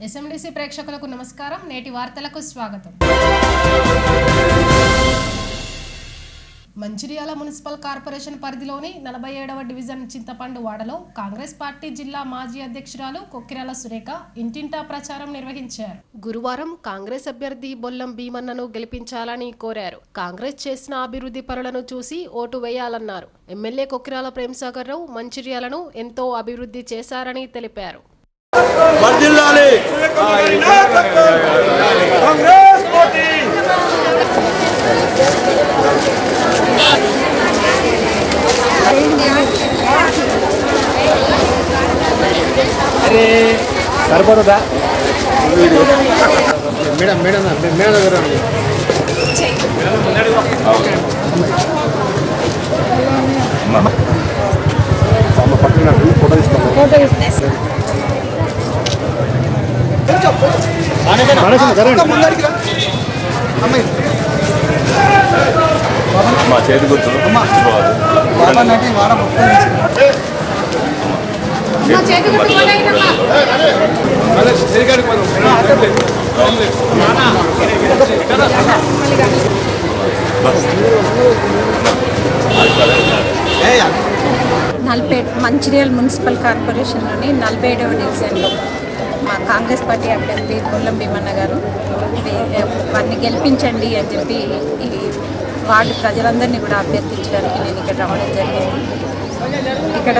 ఎస్ఎండిసి ప్రేక్షకులకు నమస్కారం. నేటి వార్తలకు స్వాగతం. మంచిర్యాల మున్సిపల్ కార్పొరేషన్ పరిధిలోని 47వ డివిజన్ చింతపండు వాడలో కాంగ్రెస్ పార్టీ జిల్లా మాజీ అధ్యక్షురాలు కొక్కిరాల సురేఖ ఇంటింటా ప్రచారం నిర్వహించారు. గురువారం కాంగ్రెస్ అభ్యర్థి బొల్లం భీమన్నను గెలిపించాలని కోరారు. కాంగ్రెస్ చేసిన అభివృద్ధి పనులను చూసి ఓటు వేయాలన్నారు. ఎమ్మెల్యే కొక్కిరాల ప్రేమసాగర్ రావు మంచిర్యాలను ఎంతో అభివృద్ధి చేశారని తెలిపారు. సరిపడదా మేడం మేడం మేడం దగ్గర పక్కన ఫోటో ఇస్తాను. మా చేతి గుర్తు మంచిర్యాల మున్సిపల్ కార్పొరేషన్లోని 47వ డివిజన్లో మా కాంగ్రెస్ పార్టీ అభ్యర్థి బొల్లం భీమన్న గారు వారిని గెలిపించండి అని చెప్పి ఈ వార్డు ప్రజలందరినీ కూడా అభ్యర్థించడానికి నేను ఇక్కడ రావడం జరిగింది. ఇక్కడ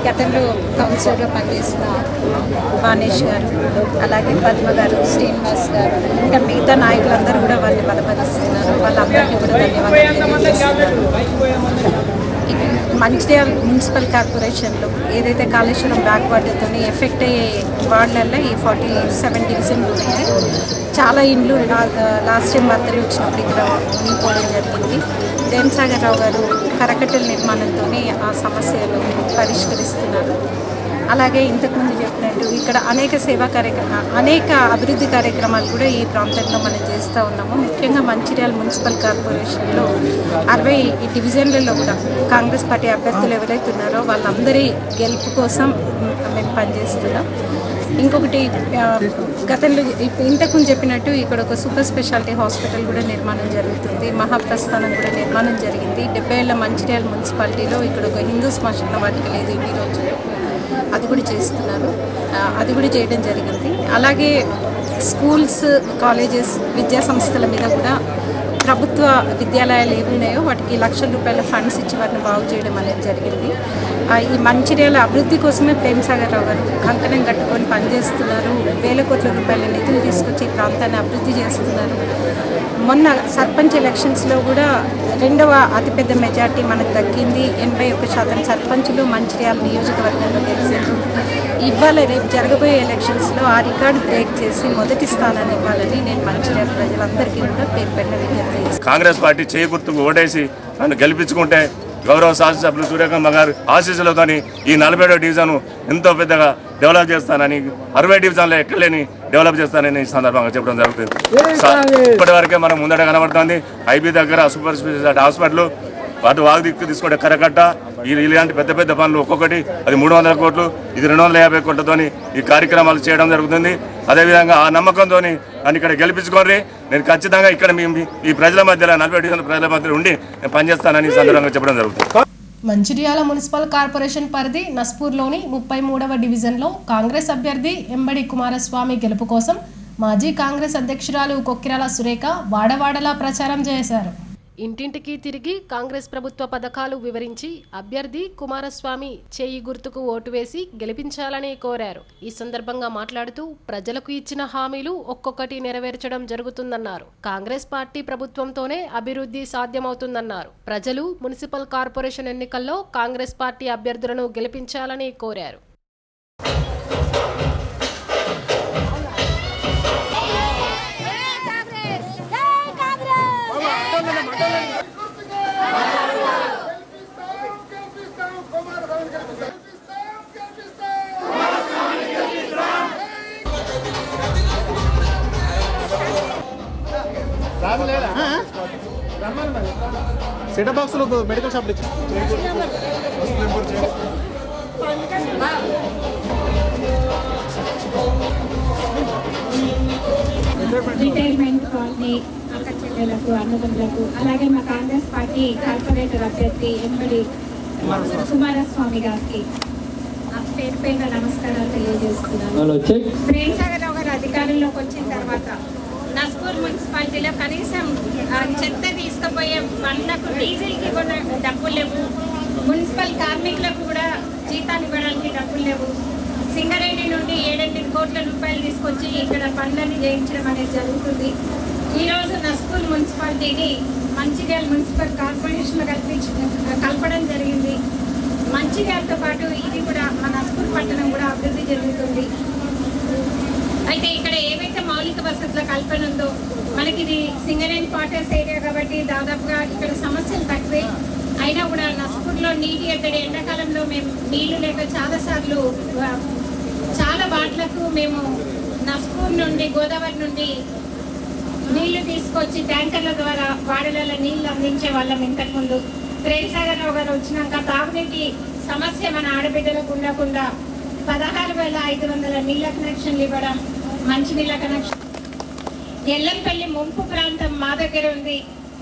గతంలో కౌన్సిలర్గా పనిచేసిన బానేష్ గారు, అలాగే పద్మ గారు, శ్రీనివాస్ గారు, ఇంకా మిగతా నాయకులందరూ కూడా వారిని బలపరుస్తున్నారు. వాళ్ళందరికీ కూడా ధన్యవాదాలు తెలియజేస్తున్నారు. మంచిర్యాల మున్సిపల్ కార్పొరేషన్లో ఏదైతే కాళేశ్వరం బ్యాక్ వాటర్తో ఎఫెక్ట్ అయ్యే వార్డులలో ఈ 47 డివిజన్లు ఉన్నాయి. చాలా ఇండ్లు లాస్ట్ టైం బర్త్డే వచ్చినప్పుడు ఇక్కడ ఉండిపోవడం జరిగింది. ప్రేమసాగర్ రావు గారు కరకట్టెల నిర్మాణంతో ఆ సమస్యలు పరిష్కరిస్తున్నారు. అలాగే ఇంతకుముందు చెప్పినట్టు ఇక్కడ అనేక అభివృద్ధి కార్యక్రమాలు కూడా ఈ ప్రాంతంలో మనం చేస్తూ ఉన్నాము. ముఖ్యంగా మంచిర్యాల మున్సిపల్ కార్పొరేషన్లో 60 డివిజన్లలో కూడా కాంగ్రెస్ పార్టీ అభ్యర్థులు ఎవరైతే ఉన్నారో వాళ్ళందరి గెలుపు కోసం మేము పనిచేస్తున్నాం. ఇంకొకటి గతంలో ఇంతకుముందు చెప్పినట్టు ఇక్కడ ఒక సూపర్ స్పెషాలిటీ హాస్పిటల్ కూడా నిర్మాణం జరుగుతుంది. మహాప్రస్థానం కూడా నిర్మాణం జరిగింది. 70 ఏళ్ల మంచిర్యాల మున్సిపాలిటీలో ఇక్కడ ఒక హిందూ శ్మశాన వాటిక లేదు ఈ రోజు, అది కూడా చేస్తున్నారు. అది కూడా చేయడం జరిగింది. అలాగే స్కూల్స్, కాలేజెస్, విద్యా సంస్థల మీద కూడా ప్రభుత్వ విద్యాలయాలు ఏవి ఉన్నాయో వాటికి ₹1,00,000 ఫండ్స్ ఇచ్చి వాటిని బాగు చేయడం అనేది జరిగింది. ఈ మంచిర్యాల అభివృద్ధి కోసమే ప్రేమసాగర్ రావు గారు కంకణం కట్టుకొని పనిచేస్తున్నారు. వేల కోట్ల రూపాయల నిధులు తీసుకొచ్చి ఈ ప్రాంతాన్ని అభివృద్ధి చేస్తున్నారు. మొన్న సర్పంచ్ ఎలక్షన్స్లో కూడా 2వ అతిపెద్ద మెజార్టీ మనకు దక్కింది. 81% సర్పంచులు మంచిర్యాల నియోజకవర్గంలో గెలిచారు. ఇవాళ రేపు జరగబోయే ఎలక్షన్స్లో ఆ రికార్డు బ్రేక్ చేసి మొదటి స్థానాన్ని ఇవ్వాలని నేను మంచిర్యాల ప్రజలందరికీ కూడా పేరు పెట్టిన విజ్ఞప్తి చేస్తాను. కాంగ్రెస్ పార్టీ చేయి గుర్తుకు ఓటేసి నన్ను గెలిపించుకుంటే గౌరవ శాసనసభ్యులు సూర్యకాంత్ గారు ఆశీస్సులతో ఈ 47వ డివిజన్ ఎంతో పెద్దగా డెవలప్ చేస్తానని, 60 డివిజన్లో ఎక్కలేని డెవలప్ చేస్తానని ఈ సందర్భంగా చెప్పడం జరుగుతుంది. ఇప్పటి వరకే మనం ముందట కనబడుతుంది. ఐబీ దగ్గర సూపర్ స్పెషాలిటీ హాస్పిటల్, వాటి వాగ్దిక్కు తీసుకుంటే కరకట్ట, ఇలాంటి పెద్ద పెద్ద పనులు ఒక్కొక్కటి అది 300 కోట్లు, ఇది 250 కోట్లతో ఈ కార్యక్రమాలు చేయడం జరుగుతుంది. అదేవిధంగా ఆ నమ్మకంతో నన్ను ఇక్కడ గెలిపించుకోండి. నేను ఖచ్చితంగా ఇక్కడ ఈ ప్రజల మధ్యలో 40 డివిజన్ ప్రజల మధ్యలో ఉండి నేను పనిచేస్తానని సందర్భంగా చెప్పడం జరుగుతుంది. మంచిర్యాల మున్సిపల్ కార్పొరేషన్ పరిధి నస్పూర్లోని 33వ డివిజన్లో కాంగ్రెస్ అభ్యర్థి ఎంబడి కుమారస్వామి గెలుపు కోసం మాజీ కాంగ్రెస్ అధ్యక్షురాలు కొక్కిరాల సురేఖ వాడవాడలా ప్రచారం చేశారు. ఇంటింటికి తిరిగి కాంగ్రెస్ ప్రభుత్వ పథకాలు వివరించి అభ్యర్థి కుమారస్వామి చేయి గుర్తుకు ఓటు వేసి గెలిపించాలని కోరారు. ఈ సందర్భంగా మాట్లాడుతూ ప్రజలకు ఇచ్చిన హామీలు ఒక్కొక్కటి నెరవేర్చడం జరుగుతుందన్నారు. కాంగ్రెస్ పార్టీ ప్రభుత్వంతోనే అభివృద్ధి సాధ్యమవుతుందన్నారు. ప్రజలు మున్సిపల్ కార్పొరేషన్ ఎన్నికల్లో కాంగ్రెస్ పార్టీ అభ్యర్థులను గెలిపించాలని కోరారు. సెటప్ బాక్స్లో మెడికల్ షాప్ రిటైర్మెంట్ కాలనీ అక్క చెల్లెలకు అన్నదమ్ములకు అలాగే మా కాంగ్రెస్ పార్టీ కార్పొరేటర్ అభ్యర్థి ఎంబడి కుమారస్వామి గారికి పేరు పేరున నమస్కారాలు తెలియజేస్తున్నాను. ప్రేమసాగర్ గారు అధికారంలోకి వచ్చిన తర్వాత నస్పూర్ మున్సిపాలిటీలో కనీసం చెత్త తీసుకుపోయే బండ్లకు డీజిల్కి కూడా డబ్బులు లేవు, మున్సిపల్ కార్మికులకు కూడా జీతాలు ఇవ్వడానికి డబ్బులు లేవు. సింగరేణి నుండి 7-8 కోట్ల రూపాయలు తీసుకొచ్చి ఇక్కడ పనులని చేయించడం అనేది జరుగుతుంది. ఈరోజు నస్పూర్ మున్సిపాలిటీని మంచిర్యాల మున్సిపల్ కార్పొరేషన్లో కలపడం జరిగింది. మంచిర్యాలతో పాటు ఇది కూడా మన నస్పూర్ పట్టణం కూడా అభివృద్ధి జరుగుతుంది. అయితే ఇక్కడ ఏవైతే మౌలిక వసతుల కల్పన ఉందో మనకి ఇది సింగరేణి క్వార్టర్స్ ఏరియా కాబట్టి దాదాపుగా ఇక్కడ సమస్యలు తక్కువే. అయినా కూడా నస్పూర్లో నీటి ఎద్దడి ఎండాకాలంలో మేము నీళ్లు లేక చాలాసార్లు చాలా వాట్లకు మేము నస్పూర్ నుండి గోదావరి నుండి నీళ్లు తీసుకొచ్చి ట్యాంకర్ల ద్వారా వాడలలో నీళ్లు అందించే వాళ్ళం ఇంతకుముందు. ప్రేమసాగర్ రావు గారు వచ్చినాక తాగునీటి సమస్య మన ఆడబిడ్డలకు ఉండకుండా 16,500 నీళ్ళ కనెక్షన్లు ఇవ్వడం, మంచినీళ్ళ కనెక్షన్. ఎల్లంపల్లి ముంపు ప్రాంతం మా దగ్గర ఉంది,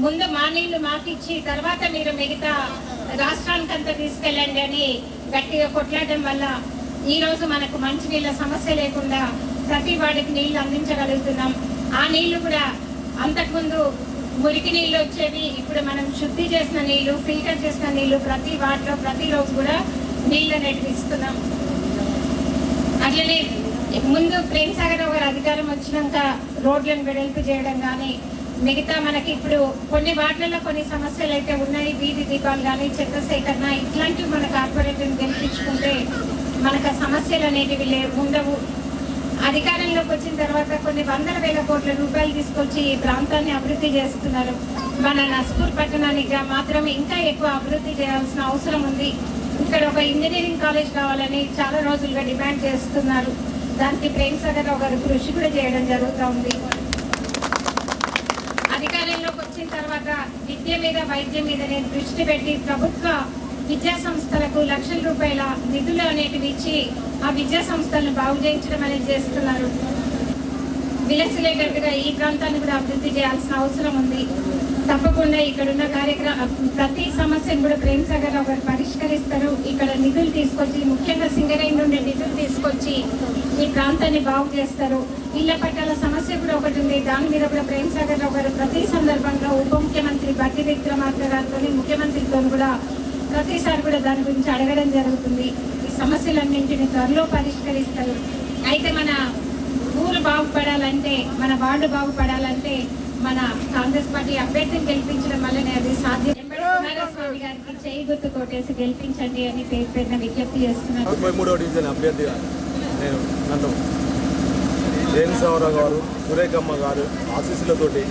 ముందు మా నీళ్లు మాకిచ్చి తర్వాత మీరు మిగతా రాష్ట్రానికంతా తీసుకెళ్ళండి అని గట్టిగా కొట్లాడడం వల్ల ఈరోజు మనకు మంచినీళ్ళ సమస్య లేకుండా ప్రతి వాడికి నీళ్లు అందించగలుగుతున్నాం. ఆ నీళ్లు కూడా అంతకుముందు మురికి నీళ్ళు వచ్చేవి, ఇప్పుడు మనం శుద్ధి చేసిన నీళ్లు, ఫిల్టర్ చేసిన నీళ్లు ప్రతి వాటిలో ప్రతిరోజు కూడా నీళ్ళు అనేటివి ఇస్తున్నాం. అట్లనే ముందు ప్రేమసాగర్ రావు గారు అధికారం వచ్చినాక రోడ్లను వెడల్పు చేయడం కానీ మిగతా మనకి ఇప్పుడు కొన్ని వాటిలలో కొన్ని సమస్యలు అయితే ఉన్నాయి. వీధి దీపాలు కానీ చెత్త సేకరణ ఇట్లాంటివి మన కార్పొరేటర్ని గెలిపించుకుంటే మనకు సమస్యలు అనేటివి ఉండవు. అధికారంలోకి వచ్చిన తర్వాత కొన్ని 100,000 కోట్ల రూపాయలు తీసుకొచ్చి ఈ ప్రాంతాన్ని అభివృద్ధి చేస్తున్నారు. మన నస్పూర్ పట్టణానికి మాత్రమే ఇంకా ఎక్కువ అభివృద్ధి చేయాల్సిన అవసరం ఉంది. ఇక్కడ ఒక ఇంజనీరింగ్ కాలేజ్ కావాలని చాలా రోజులుగా డిమాండ్ చేస్తున్నారు. దానికి ప్రేమసాగర్ రావు గారు కృషి కూడా చేయడం జరుగుతూ ఉంది. అధికారంలోకి వచ్చిన తర్వాత విద్య మీద వైద్యం మీద నేను దృష్టి పెట్టి ప్రభుత్వ విద్యా సంస్థలకు లక్షల రూపాయల నిధులు అనేటివి ఇచ్చి ఆ విద్యా సంస్థలను బాగు చేయించడం అనేది చేస్తున్నారు. విలసిలేటట్టుగా ఈ ప్రాంతాన్ని కూడా అభివృద్ధి చేయాల్సిన అవసరం ఉంది. తప్పకుండా ఇక్కడున్న ప్రతి సమస్యను కూడా ప్రేమసాగర్ రావు గారు పరిష్కరిస్తారు. ఇక్కడ నిధులు తీసుకొచ్చి ముఖ్యంగా సింగరేణి నుండి నిధులు తీసుకొచ్చి ఈ ప్రాంతాన్ని బాగు చేస్తారు. ఇళ్ల పట్టాల సమస్య కూడా ఒకటి ఉంది. దాని మీద కూడా ప్రేమసాగర్ రావు గారు ప్రతి సందర్భంగా ఉప ముఖ్యమంత్రి బట్టి విక్రమార్క గారితో ముఖ్యమంత్రితో కూడా ప్రతిసారి కూడా దాని గురించి అడగడం జరుగుతుంది. ఈ సమస్యలన్నింటినీ త్వరలో పరిష్కరిస్తారు. అయితే మన ఊరు బాగుపడాలంటే, మన వార్డు బాగుపడాలంటే మన కాంగ్రెస్ పార్టీ అభ్యర్థిని గెలిపించడం వల్లనే అది సాధ్యం. కుమారస్వామి గారికి చేయి గుర్తు కొట్టేసి గెలిపించండి అని పేరు పేరున విజ్ఞప్తి చేస్తున్నారు. 33వ డివిజన్ అభ్యర్థిగా నన్ను ప్రేమసాగర్ గారు, సురేఖమ్మ గారు ఆశీస్సులతోటి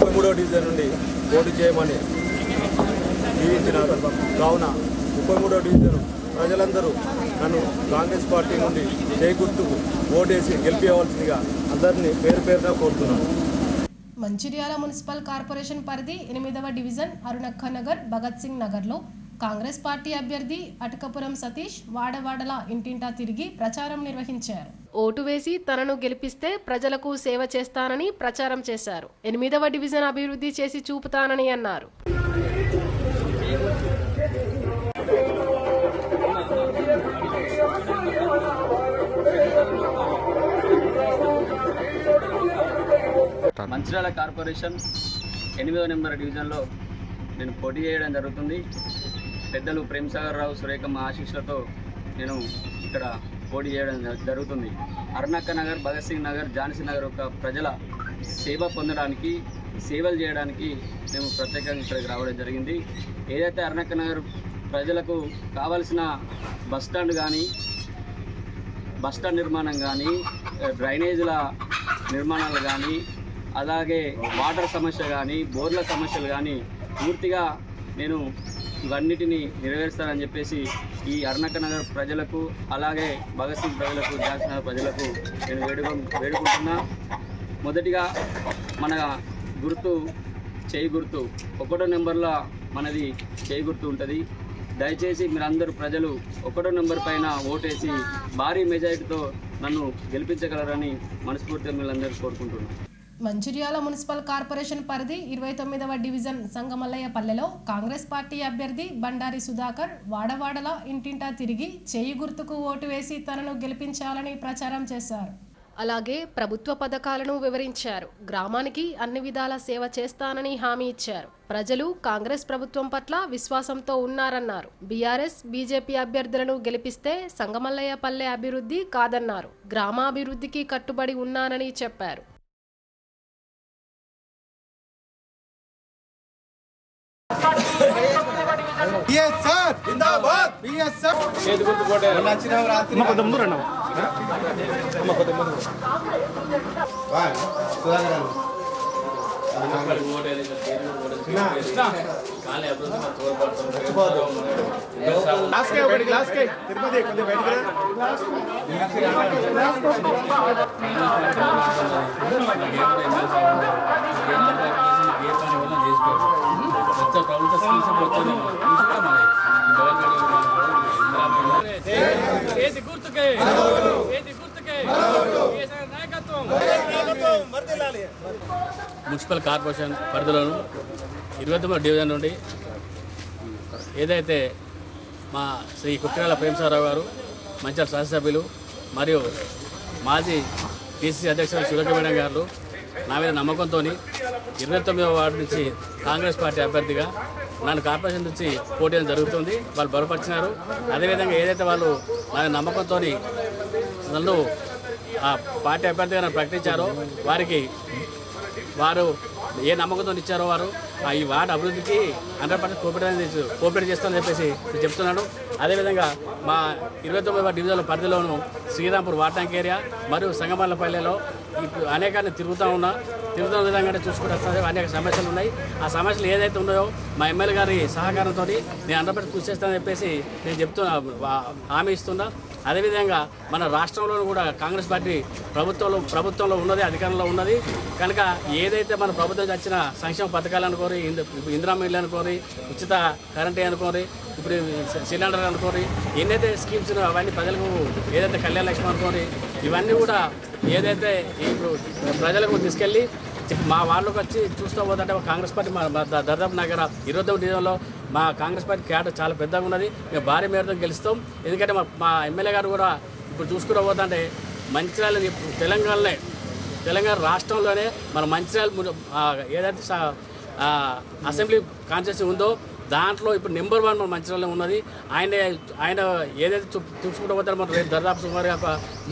33వ డివిజన్ నుండి పోటీ చేయమని జీవించినారు. కావున 33వ డివిజన్ ప్రజలందరూ నన్ను కాంగ్రెస్ పార్టీ నుండి చేయి గుర్తుకు ఓటేసి గెలిపించవలసిందిగా అందరినీ పేరు పేరున కోరుతున్నాను. మంచిర్యాల మున్సిపల్ కార్పొరేషన్ పరిధి 8వ డివిజన్ అరుణక్క నగర్, భగత్ సింగ్ నగర్లో కాంగ్రెస్ పార్టీ అభ్యర్థి అటకపురం సతీష్ వాడవాడలా ఇంటింటా తిరిగి ప్రచారం నిర్వహించారు. ఓటు వేసి తనను గెలిపిస్తే ప్రజలకు సేవ చేస్తానని ప్రచారం చేశారు. 8వ డివిజన్ అభివృద్ధి చేసి చూపుతానని అన్నారు. మంచిర్యాల కార్పొరేషన్ 8వ నెంబర్ డివిజన్లో నేను పోటీ చేయడం జరుగుతుంది. పెద్దలు ప్రేమసాగర్ రావు, సురేఖమ్మ ఆశీస్సులతో నేను ఇక్కడ పోటీ చేయడం జరుగుతుంది. అరుణక్క నగర్, భగత్ సింగ్ నగర్, ఝాన్సీ నగర్ యొక్క ప్రజల సేవ పొందడానికి, సేవలు చేయడానికి మేము ప్రత్యేకంగా ఇక్కడికి రావడం జరిగింది. ఏదైతే అరుణక్క నగర్ ప్రజలకు కావలసిన బస్టాండ్ కానీ, బస్టాండ్ నిర్మాణం కానీ, డ్రైనేజీల నిర్మాణాలు కానీ, అలాగే వాటర్ సమస్య కానీ, బోర్ల సమస్యలు కానీ పూర్తిగా నేను ఇవన్నిటిని నెరవేరుస్తానని చెప్పేసి ఈ అరుణక్క నగర్ ప్రజలకు, అలాగే భగత్ సింగ్ ప్రజలకు, ఝాన్సీ నగర్ ప్రజలకు నేను వేడుకుంటున్నా. మొదటిగా మన గుర్తు చేయి గుర్తు, 1వ నెంబర్లో మనది చేయి గుర్తు ఉంటుంది. దయచేసి మీరందరూ ప్రజలు 1వ నెంబర్ పైన ఓటేసి భారీ మెజారిటీతో నన్ను గెలిపించగలరని మనస్ఫూర్తిగా మీరందరూ కోరుకుంటున్నాను. మంచిర్యాల మున్సిపల్ కార్పొరేషన్ పరిధి 29వ డివిజన్ సంగమల్లయ్యపల్లెలో కాంగ్రెస్ పార్టీ అభ్యర్థి బండారి సుధాకర్ వాడవాడల ఇంటింటా తిరిగి చేయి గుర్తుకు ఓటు వేసి తనను గెలిపించాలని ప్రచారం చేశారు. అలాగే ప్రభుత్వ పథకాలను వివరించారు. గ్రామానికి అన్ని విధాల సేవ చేస్తానని హామీ ఇచ్చారు. ప్రజలు కాంగ్రెస్ ప్రభుత్వం పట్ల విశ్వాసంతో ఉన్నారన్నారు. బీఆర్ఎస్ బీజేపీ అభ్యర్థులను గెలిపిస్తే సంగమల్లయ్యపల్లె అభివృద్ధి కాదన్నారు. గ్రామాభివృద్ధికి కట్టుబడి ఉన్నానని చెప్పారు. మున్సిపల్ కార్పొరేషన్ పరిధిలోను 29వ డివిజన్ నుండి ఏదైతే మా శ్రీ కుక్కిరాల ప్రేమసాగరరావు గారు మంచిర్యాల శాసనసభ్యులు మరియు మాజీ పిసిసి అధ్యక్షులు సురేఖ మేడం గారు నా మీద నమ్మకంతో 29వ వార్డు నుంచి కాంగ్రెస్ పార్టీ అభ్యర్థిగా నన్ను కార్పొరేషన్ నుంచి పోటీ చేయడం జరుగుతుంది. వాళ్ళు బలపరిచినారు. అదేవిధంగా ఏదైతే వాళ్ళు నా నమ్మకంతో నన్ను ఆ పార్టీ అభ్యర్థిగా నన్ను ప్రకటించారో వారికి వారు ఏ నమ్మకంతో ఇచ్చారో వారు ఈ వార్డు అభివృద్ధికి 100% కోఆపరేట్ చేస్తామని చెప్పేసి చెప్తున్నాను. అదేవిధంగా మా 29వ డివిజన్ పరిధిలోను శ్రీరాంపూర్ వాటాంక్ ఏరియా మరియు సంగమల్లపల్లెలో ఇప్పుడు అనేకాన్ని తిరుగుతున్న విధంగా చూసుకుంటూ వస్తుంది. అనేక సమస్యలు ఉన్నాయి. ఆ సమస్యలు ఏదైతే ఉన్నాయో మా ఎమ్మెల్యే గారి సహకారంతో నేను 100% కృషి చేస్తానని చెప్పేసి నేను హామీ ఇస్తున్నా. అదేవిధంగా మన రాష్ట్రంలో కూడా కాంగ్రెస్ పార్టీ ప్రభుత్వంలో ఉన్నది, అధికారంలో ఉన్నది కనుక ఏదైతే మన ప్రభుత్వం వచ్చిన సంక్షేమ పథకాలు అనుకోరి, ఇందిరమ్మ ఇల్లు అనుకోరి, ఉచిత కరెంటు అనుకోరి, ఇప్పుడు సిలిండర్ అనుకోరి, ఎన్నైతే స్కీమ్స్ అవన్నీ ప్రజలకు ఏదైతే కళ్యాణ లక్ష్మి అనుకోని ఇవన్నీ కూడా ఏదైతే ఇప్పుడు ప్రజలకు తీసుకెళ్ళి మా వాళ్ళకి వచ్చి చూస్తూ పోతుంటే కాంగ్రెస్ పార్టీ దాదాపు నగర 29వ డివిజన్లో మా కాంగ్రెస్ పార్టీ క్యాడర్ చాలా పెద్దగా ఉన్నది. మేము భారీ మేరతో గెలుస్తాం. ఎందుకంటే మా ఎమ్మెల్యే గారు కూడా ఇప్పుడు చూసుకుంటూ పోతుంటే మంచిర్యాల తెలంగాణ రాష్ట్రంలోనే మన మంచిర్యాల ఏదైతే అసెంబ్లీ కాన్స్టిట్యూన్సీ ఉందో దాంట్లో ఇప్పుడు నెంబర్ 1 మన మంచిర్యాలలో ఉన్నది. ఆయన ఏదైతే చూసుకుంటూ పోతారో మన దాదాపు సుమారుగా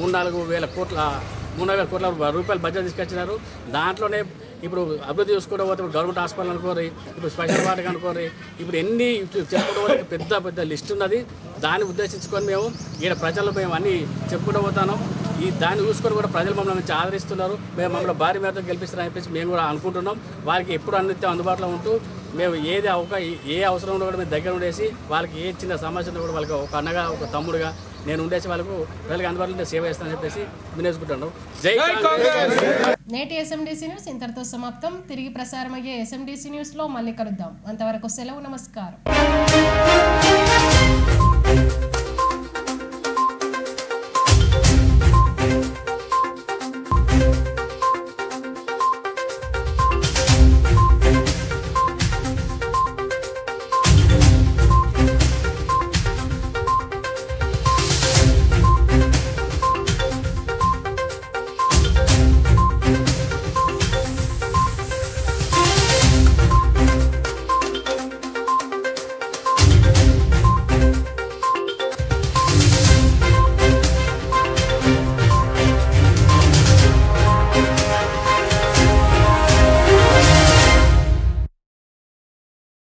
3,000 కోట్ల రూపాయలు బడ్జెట్ తీసుకొచ్చినారు. దాంట్లోనే ఇప్పుడు అభివృద్ధి చూసుకుంటూ పోతే గవర్నమెంట్ హాస్పిటల్ అనుకోరి, ఇప్పుడు స్పెషల్ వార్డుకి అనుకోరి, ఇప్పుడు ఎన్ని చెప్పుకుంటూ పోతే పెద్ద లిస్ట్ ఉన్నది. దాన్ని ఉద్దేశించుకొని మేము ఈయన ప్రజల్లో మేము అన్నీ చెప్పుకుంటూ పోతాను. దాన్ని చూసుకొని కూడా ప్రజలు మమ్మల్ని మంచి ఆదరిస్తున్నారు. మేము మమ్మల్ని భారీ మేరతో గెలిపిస్తారని చెప్పేసి మేము కూడా అనుకుంటున్నాం. వారికి ఎప్పుడు అన్నిత్యం అందుబాటులో ఉంటూ మేము ఏ అవసరంలో కూడా మేము దగ్గర ఉండేసి వాళ్ళకి ఏ చిన్న సమస్యను కూడా వాళ్ళకి ఒక అన్నగా ఒక తమ్ముడుగా నేను ఉండేసి వాళ్ళకు ప్రజలకు అందుబాటులో సేవ చేస్తానని చెప్పేసి వినేసుకుంటున్నాను. జై కాంగ్రెస్. నేటి ఎస్ఎండిసి న్యూస్ ఇంతటితో సమాప్తం. తిరిగి ప్రసారమయ్యే ఎస్ఎండిసి న్యూస్లో మళ్ళీ కలుద్దాం. అంతవరకు సెలవు. నమస్కారం.